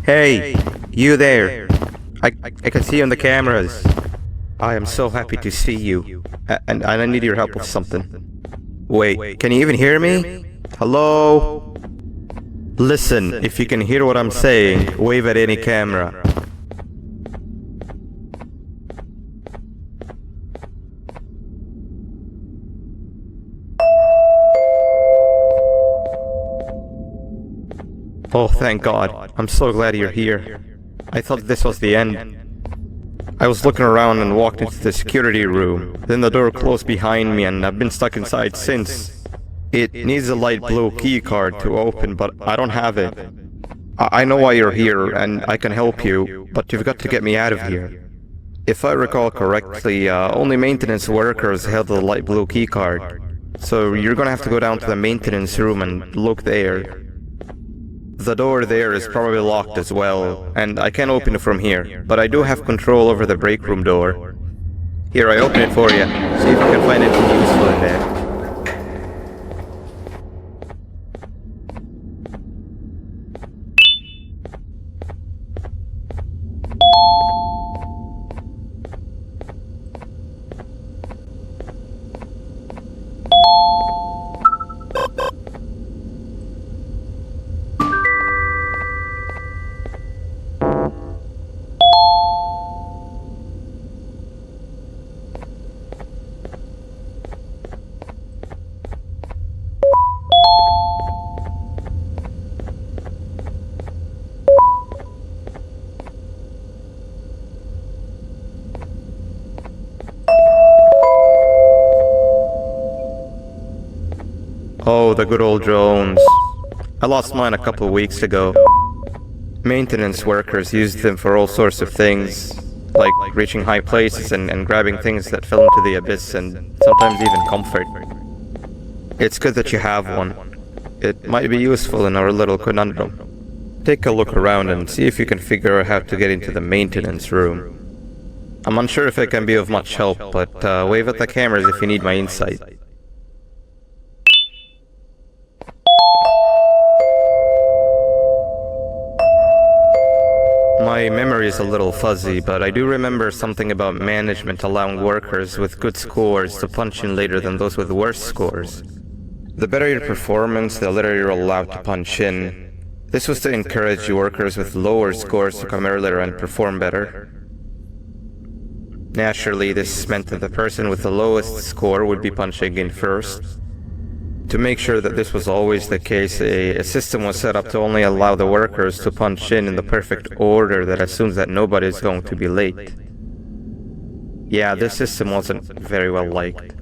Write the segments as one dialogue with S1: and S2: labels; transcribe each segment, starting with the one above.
S1: Hey, you there. I can see you on the cameras. I am so happy to see you. And I need your help with something. Wait, can you even hear me? Hello? Listen, if you can hear what I'm saying, wave at any camera. Oh, thank God. I'm so glad you're here. I thought this was the end. I was looking around and walked into the security room. Then the door closed behind me and I've been stuck inside since. It needs a light blue key card to open, but I don't have it. I know why you're here and I can help you, but you've got to get me out of here. If I recall correctly, only maintenance workers held the light blue key card. So you're gonna have to go down to the maintenance room and look there. The door there is probably locked as well, and I can't open it from here, but I do have control over the break room door. Here, I open it for you. See if you can find anything useful in there. Oh, the good old drones. I lost mine a couple of weeks ago. Maintenance workers used them for all sorts of things, like reaching high places and grabbing things that fell into the abyss and sometimes even comfort. It's good that you have one. It might be useful in our little conundrum. Take a look around and see if you can figure out how to get into the maintenance room. I'm unsure if it can be of much help, but wave at the cameras if you need my insight. My memory is a little fuzzy, but I do remember something about management allowing workers with good scores to punch in later than those with worse scores. The better your performance, the later you're allowed to punch in. This was to encourage workers with lower scores to come earlier and perform better. Naturally, this meant that the person with the lowest score would be punching in first. To make sure that this was always the case, a system was set up to only allow the workers to punch in the perfect order that assumes that nobody is going to be late. Yeah, this system wasn't very well liked.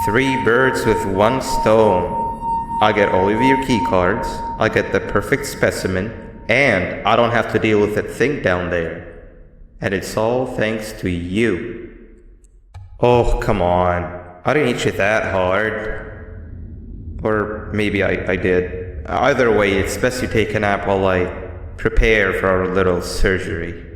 S1: Three birds with one stone. I get all of your key cards, I get the perfect specimen, and I don't have to deal with that thing down there. And it's all thanks to you. Oh, come on. I didn't hit you that hard. Or maybe I did. Either way, it's best you take a nap while I prepare for our little surgery.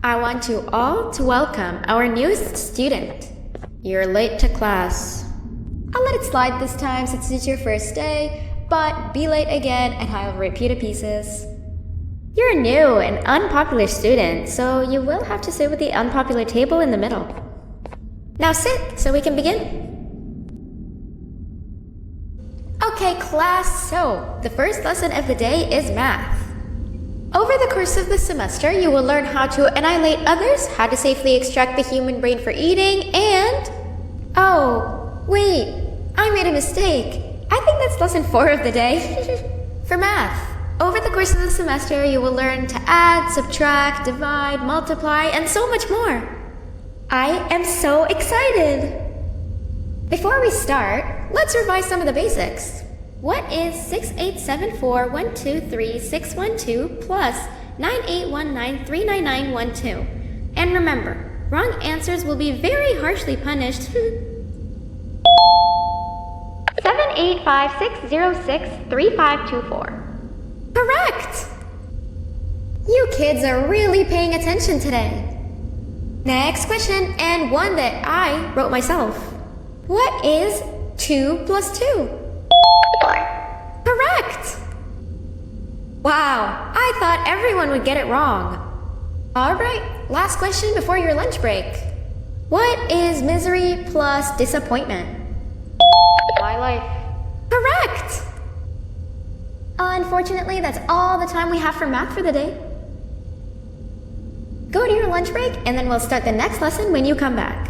S2: I want you all to welcome our newest student. You're late to class. I'll let it slide this time since it's your first day, but be late again and I'll rip you to pieces. You're a new and unpopular student, so you will have to sit with the unpopular table in the middle. Now sit so we can begin. Okay, class, so the first lesson of the day is math. Over the course of the semester, you will learn how to annihilate others, how to safely extract the human brain for eating, and... Oh, wait, I made a mistake. I think that's lesson 4 of the day. For math, over the course of the semester, you will learn to add, subtract, divide, multiply, and so much more. I am so excited! Before we start, let's revise some of the basics. What is 6874123612 plus 9819399912? And remember, wrong answers will be very harshly punished. 785063524. Correct! You kids are really paying attention today. Next question, and one that I wrote myself. What is 2 plus 2? 4. Correct! Wow, I thought everyone would get it wrong. Alright, last question before your lunch break. What is misery plus disappointment? My life. Correct! Unfortunately, that's all the time we have for math for the day. Go to your lunch break, and then we'll start the next lesson when you come back.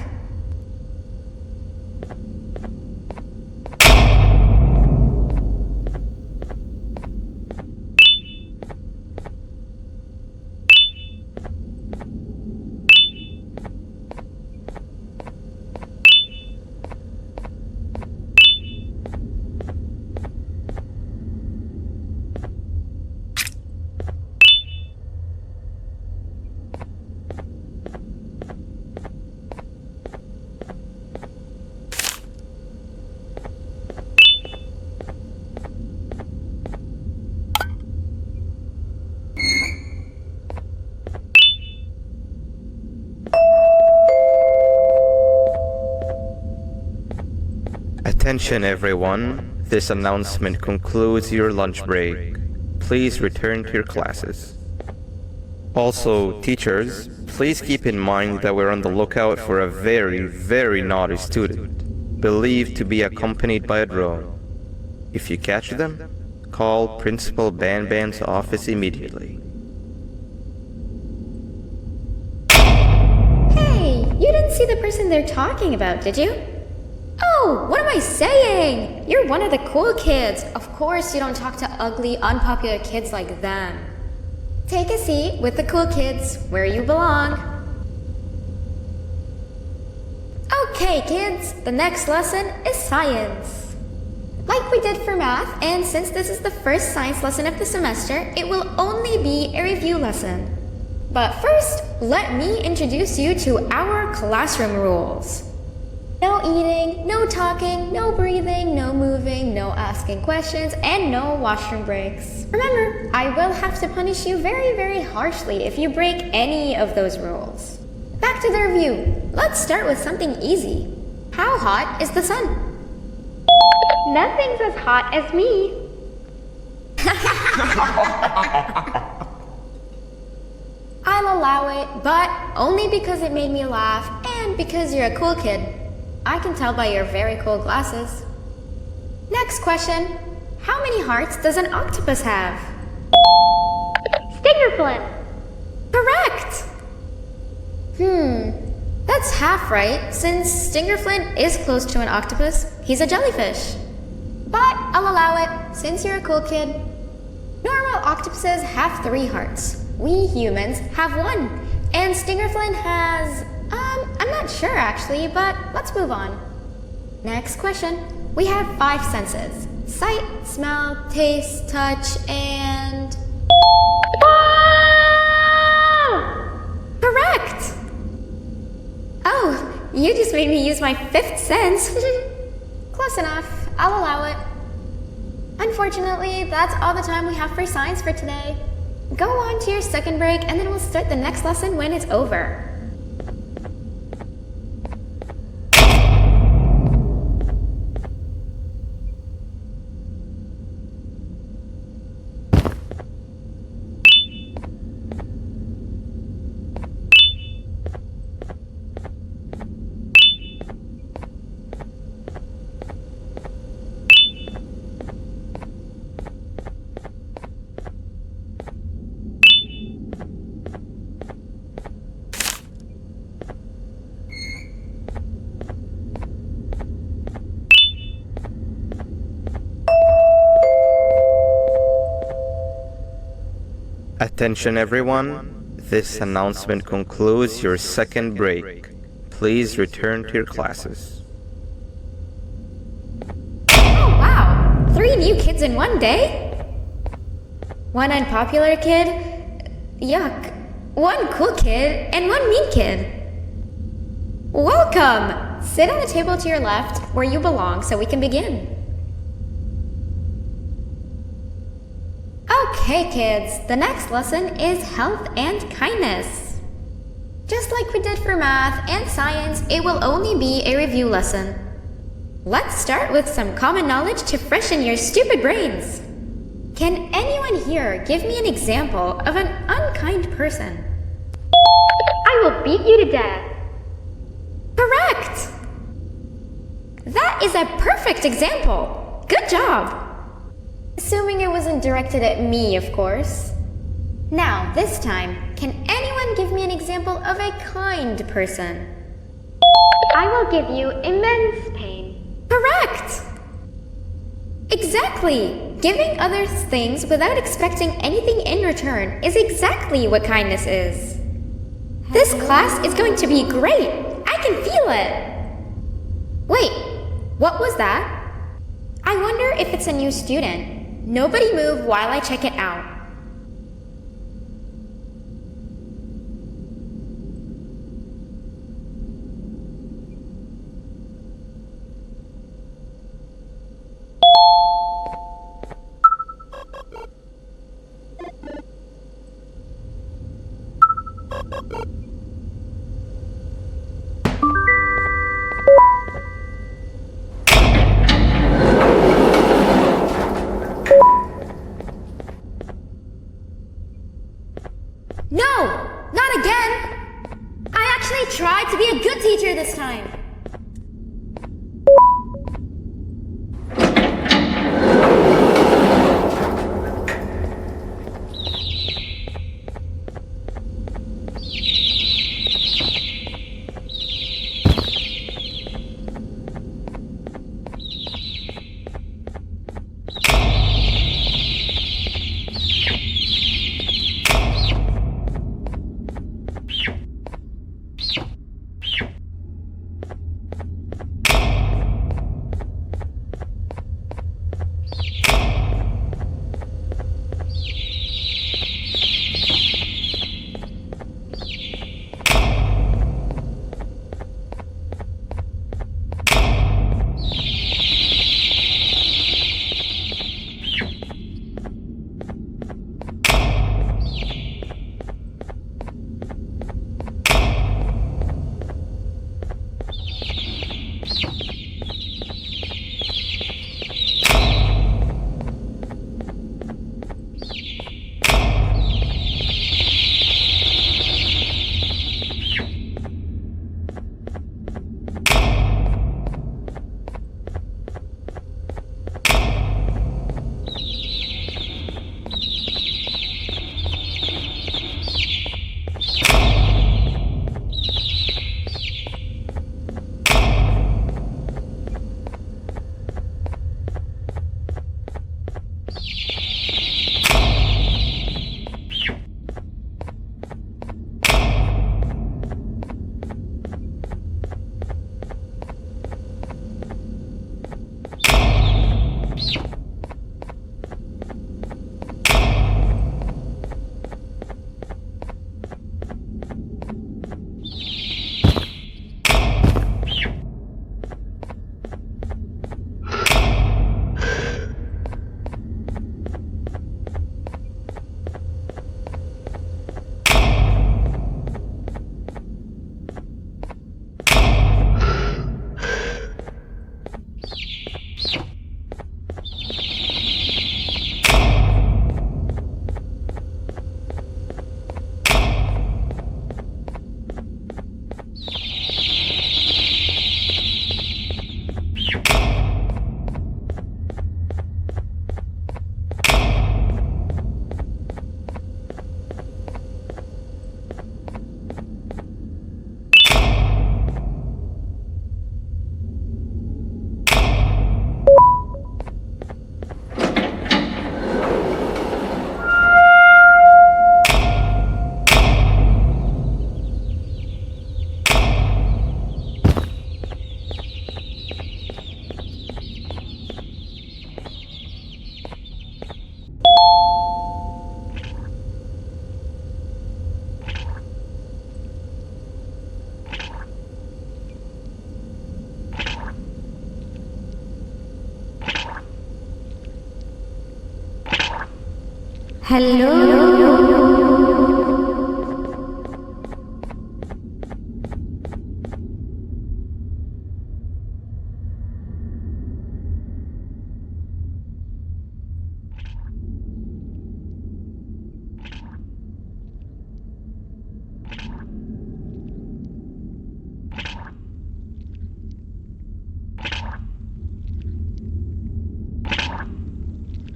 S1: Attention everyone, this announcement concludes your lunch break. Please return to your classes. Also, teachers, please keep in mind that we're on the lookout for a very, very naughty student, believed to be accompanied by a drone. If you catch them, call Principal Banban's office immediately.
S2: Hey, you didn't see the person they're talking about, did you? Oh, what am I saying? You're one of the cool kids. Of course you don't talk to ugly, unpopular kids like them. Take a seat with the cool kids, where you belong. Okay, kids, the next lesson is science. Like we did for math, and since this is the first science lesson of the semester, it will only be a review lesson. But first, let me introduce you to our classroom rules. No eating, no talking, no breathing, no moving, no asking questions, and no washroom breaks. Remember, I will have to punish you very, very harshly if you break any of those rules. Back to the review. Let's start with something easy. How hot is the sun? Nothing's as hot as me. I'll allow it, but only because it made me laugh and because you're a cool kid. I can tell by your very cool glasses. Next question. How many hearts does an octopus have? Stinger flint. Correct! That's half right, since stinger flint is close to an octopus. He's a jellyfish. But I'll allow it, since you're a cool kid. Normal octopuses have 3 hearts. We humans have 1. And stinger flint has... I'm not sure actually, but let's move on. Next question. We have 5 senses. Sight, smell, taste, touch, and... Correct! Oh, you just made me use my 5th sense. Close enough. I'll allow it. Unfortunately, that's all the time we have for science for today. Go on to your second break and then we'll start the next lesson when it's over.
S1: Attention everyone, this announcement concludes your second break. Please return to your classes.
S2: Oh wow! 3 new kids in one day? 1 unpopular kid? Yuck. 1 cool kid and 1 mean kid. Welcome! Sit on the table to your left where you belong so we can begin. Okay kids, the next lesson is health and kindness. Just like we did for math and science, it will only be a review lesson. Let's start with some common knowledge to freshen your stupid brains. Can anyone here give me an example of an unkind person? I will beat you to death. Correct! That is a perfect example. Good job. Assuming it wasn't directed at me, of course. Now, this time, can anyone give me an example of a kind person? I will give you immense pain. Correct! Exactly! Giving others things without expecting anything in return is exactly what kindness is. This class is going to be great! I can feel it! Wait, what was that? I wonder if it's a new student. Nobody move while I check it out.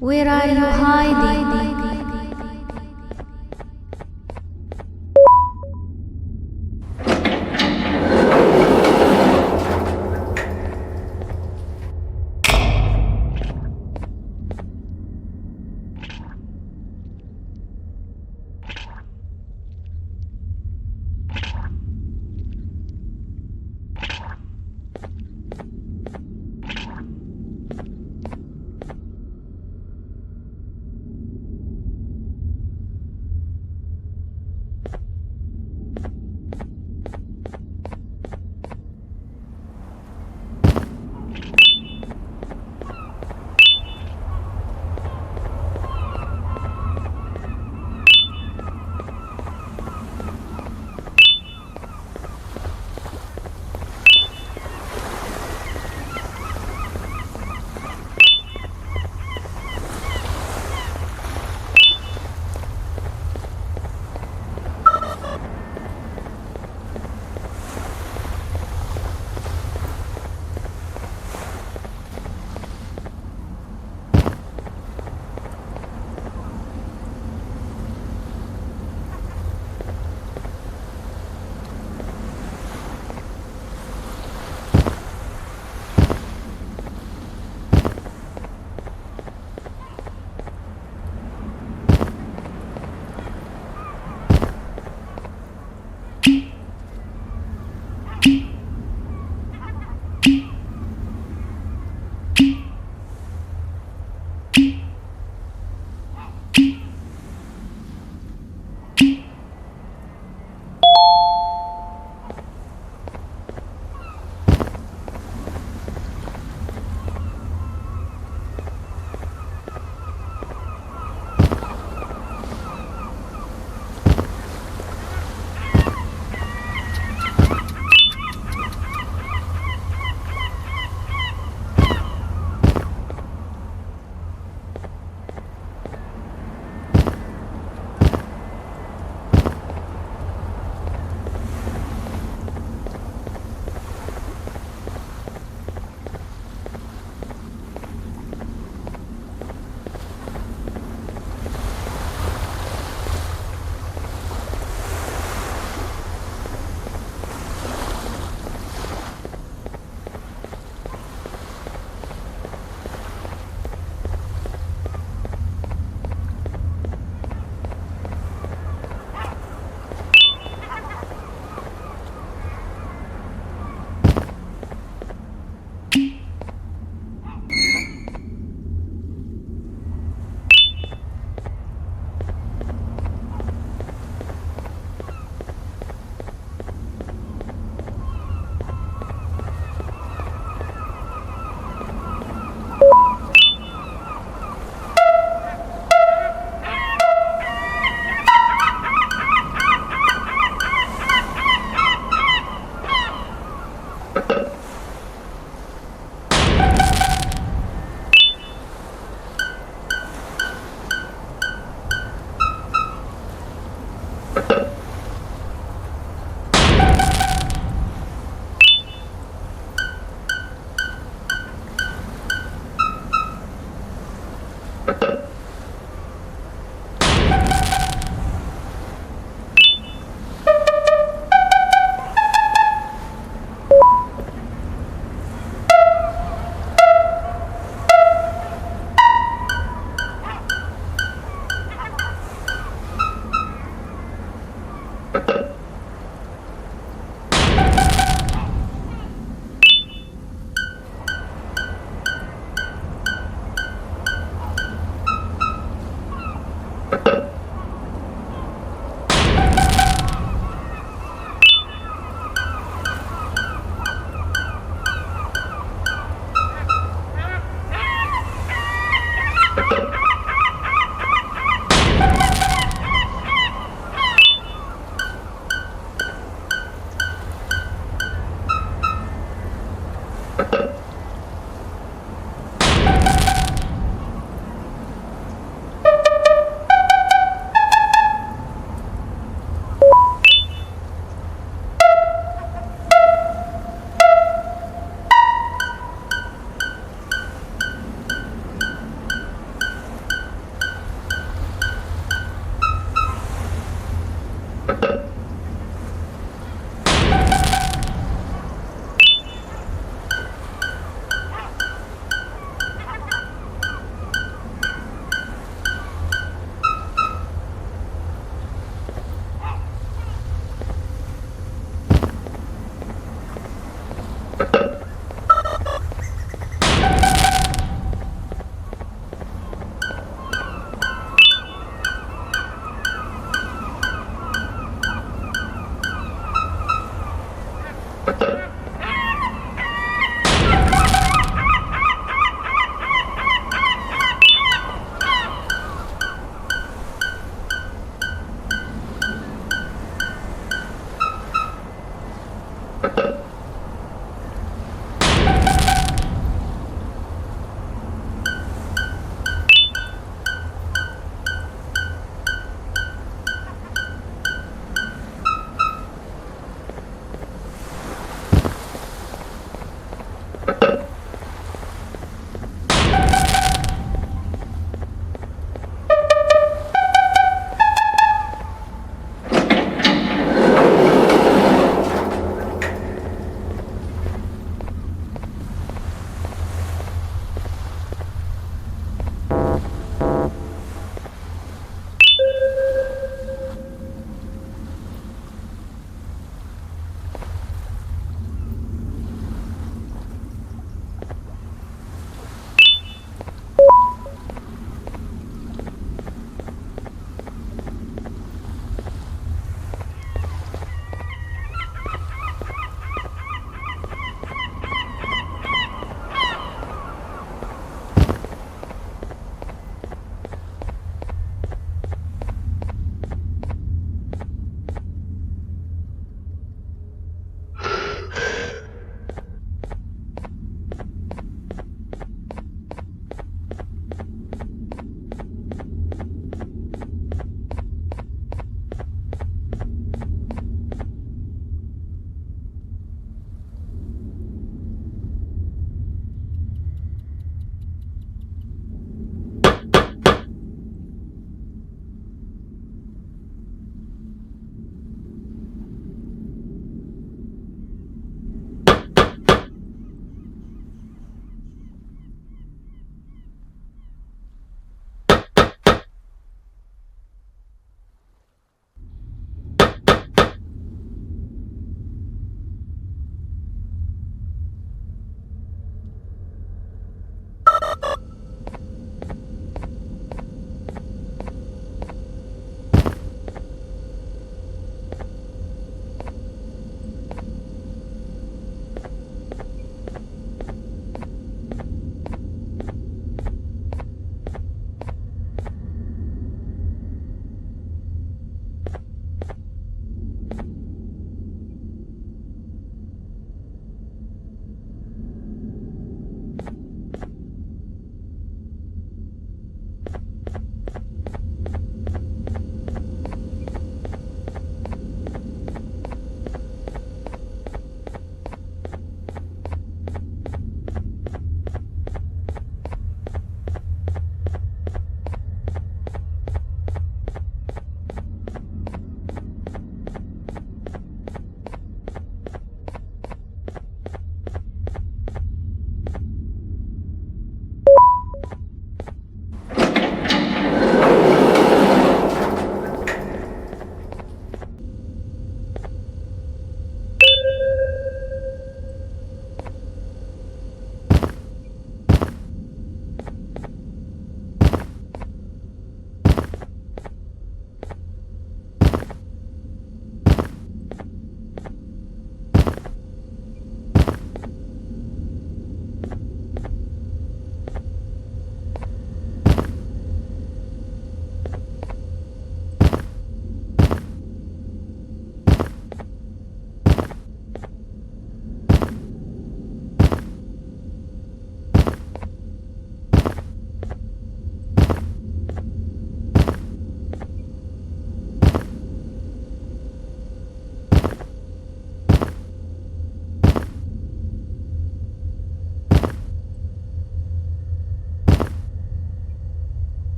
S2: Where are you hiding?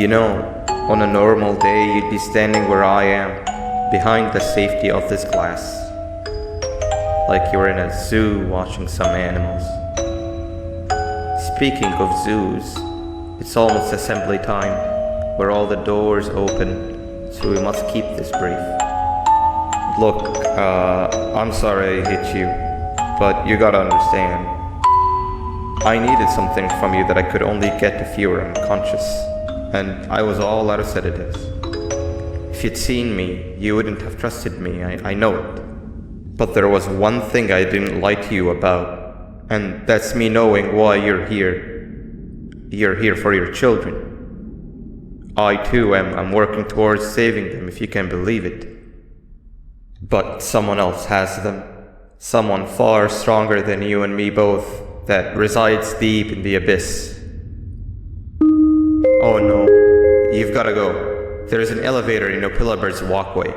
S1: You know, on a normal day, you'd be standing where I am, behind the safety of this glass. Like you were in a zoo watching some animals. Speaking of zoos, it's almost assembly time, where all the doors open, so we must keep this brief. Look, I'm sorry I hit you, but you gotta understand. I needed something from you that I could only get if you were unconscious, and I was all out of sedatives. If you'd seen me, you wouldn't have trusted me, I know it. But there was one thing I didn't lie to you about, and that's me knowing why you're here. You're here for your children. I too am working towards saving them, if you can believe it. But someone else has them. Someone far stronger than you and me both, that resides deep in the abyss. Oh no, you've gotta go. There is an elevator in Opilibird's walkway.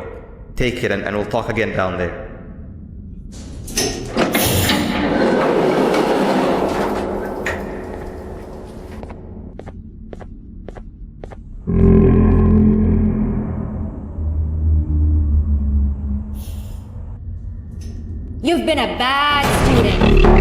S1: Take it and we'll talk again down there.
S2: You've been a bad student.